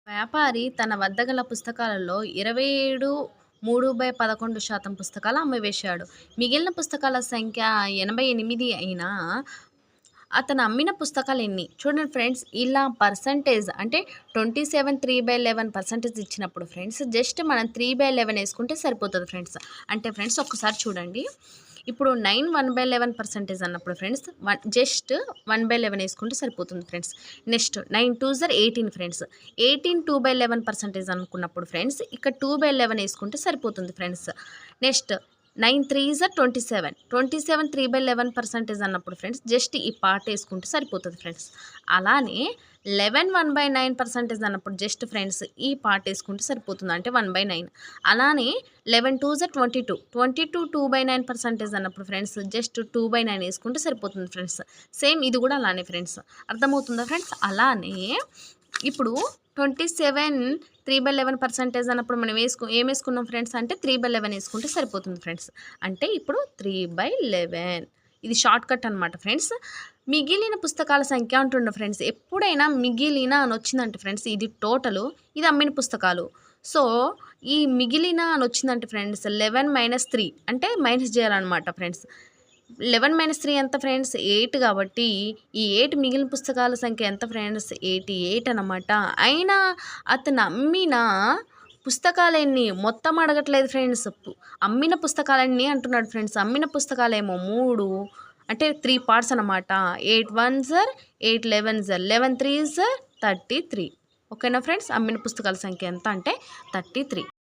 వ్యాపారి తన వద్ద గల పుస్తకాలలో 27 పుస్తకాలు అమ్మివేశాడు. మిగిలిన పుస్తకాల సంఖ్య 88 అయినా అతను అమ్మిన పుస్తకాలెన్ని? చూడండి ఫ్రెండ్స్, ఇలా పర్సంటేజ్ అంటే 27 3/11% ఇచ్చినప్పుడు ఫ్రెండ్స్ జస్ట్ మనం 3/11 ఏసుకుంటే సరిపోతది ఫ్రెండ్స్. అంటే ఫ్రెండ్స్ ఒక్కసారి చూడండి. ఇప్పుడు 9 1/11% అన్నప్పుడు ఫ్రెండ్స్ జస్ట్ 1/11 ఏసుకుంటే సరిపోతుంది ఫ్రెండ్స్. Next 9 2 18 friends. 18 2/11% అనుకున్నప్పుడు ఫ్రెండ్స్ ఇక్కడ 2/11 ఏసుకుంటే సరిపోతుంది ఫ్రెండ్స్. నెక్స్ట్ 9 3 27. 27 3/11% అన్నప్పుడు ఫ్రెండ్స్ జస్ట్ ఈ పార్ట్ వేసుకుంటే సరిపోతుంది ఫ్రెండ్స్. అలానే 11 1/9% అన్నప్పుడు జస్ట్ ఫ్రెండ్స్ ఈ పార్ట్ వేసుకుంటే సరిపోతుంది, అంటే 1/9. అలానే 11 2 22. 22 2/9% అన్నప్పుడు ఫ్రెండ్స్ జస్ట్ 2/9 వేసుకుంటే సరిపోతుంది ఫ్రెండ్స్. సేమ్ ఇది కూడా అలానే ఫ్రెండ్స్. అర్థమవుతుందా ఫ్రెండ్స్? అలానే ఇప్పుడు 27 3/11% అన్నప్పుడు మనం ఏం వేసుకున్నాం ఫ్రెండ్స్ అంటే 3/11 వేసుకుంటే సరిపోతుంది ఫ్రెండ్స్. అంటే ఇప్పుడు 3/11 ఇది షార్ట్ కట్ అనమాట ఫ్రెండ్స్. మిగిలిన పుస్తకాల సంఖ్య అంటుండ ఫ్రెండ్స్. ఎప్పుడైనా మిగిలిన అని వచ్చిందంటే ఫ్రెండ్స్ ఇది టోటలు, ఇది అమ్మిన పుస్తకాలు. సో ఈ మిగిలిన అని వచ్చిందంటే ఫ్రెండ్స్ 11 - 3 అంటే మైనస్ చేయాలన్నమాట ఫ్రెండ్స్. 11 - 3 ఎంత ఫ్రెండ్స్? 8 కాబట్టి ఈ 8 మిగిలిన పుస్తకాల సంఖ్య ఎంత ఫ్రెండ్స్? 88 అన్నమాట. అయినా అతను అమ్మిన పుస్తకాలెన్ని మొత్తం అడగట్లేదు ఫ్రెండ్స్. అమ్మిన పుస్తకాలన్నీ అంటున్నాడు ఫ్రెండ్స్. అమ్మిన పుస్తకాలేమో 3 అంటే 3 పార్ట్స్ అన్నమాట. 8 1 8 11 11 3 33. ఓకేనా ఫ్రెండ్స్? అమ్మిన పుస్తకాల సంఖ్య ఎంత అంటే 33.